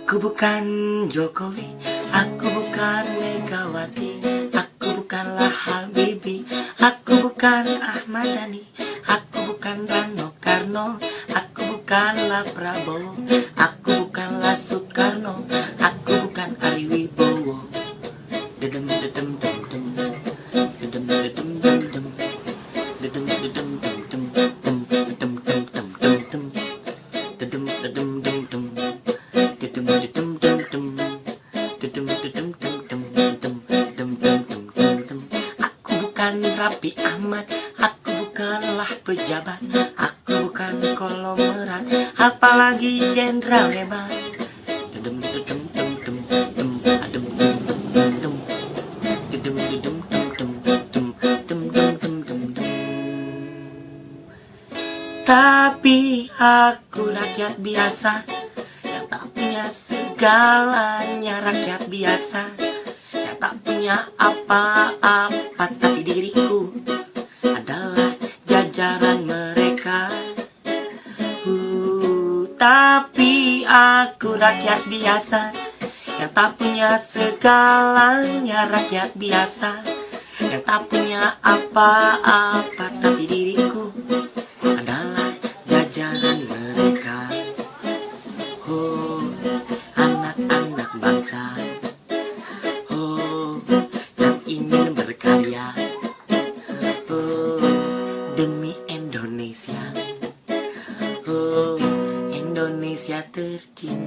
Aku bukan Jokowi, aku bukan Megawati, aku bukanlah Habibie, aku bukan Ahmad Dhani, aku bukan Rano Karno, aku bukanlah Prabowo, aku bukanlah Soekarno, aku bukan Ari Wibowo. Dedem dedem dem dem, dedem dedem dem dem, dedem dedem dem dem, dem dem dem dem dem dem, dedem dedem dem dem. Aku bukan Raffi Ahmad, aku bukanlah pejabat, aku bukan konglomerat, apalagi jenderal hebat. Tapi aku rakyat biasa yang tak punya segalanya, rakyat biasa yang tak punya apa-apa, tapi diriku adalah jajaran mereka. Tapi aku rakyat biasa yang tak punya segalanya, rakyat biasa yang tak punya apa-apa, tapi diriku adalah jajaran mereka. Oh, anak-anak bangsa, oh, yang ingin berkarya, oh, demi Indonesia, oh, Indonesia tercinta.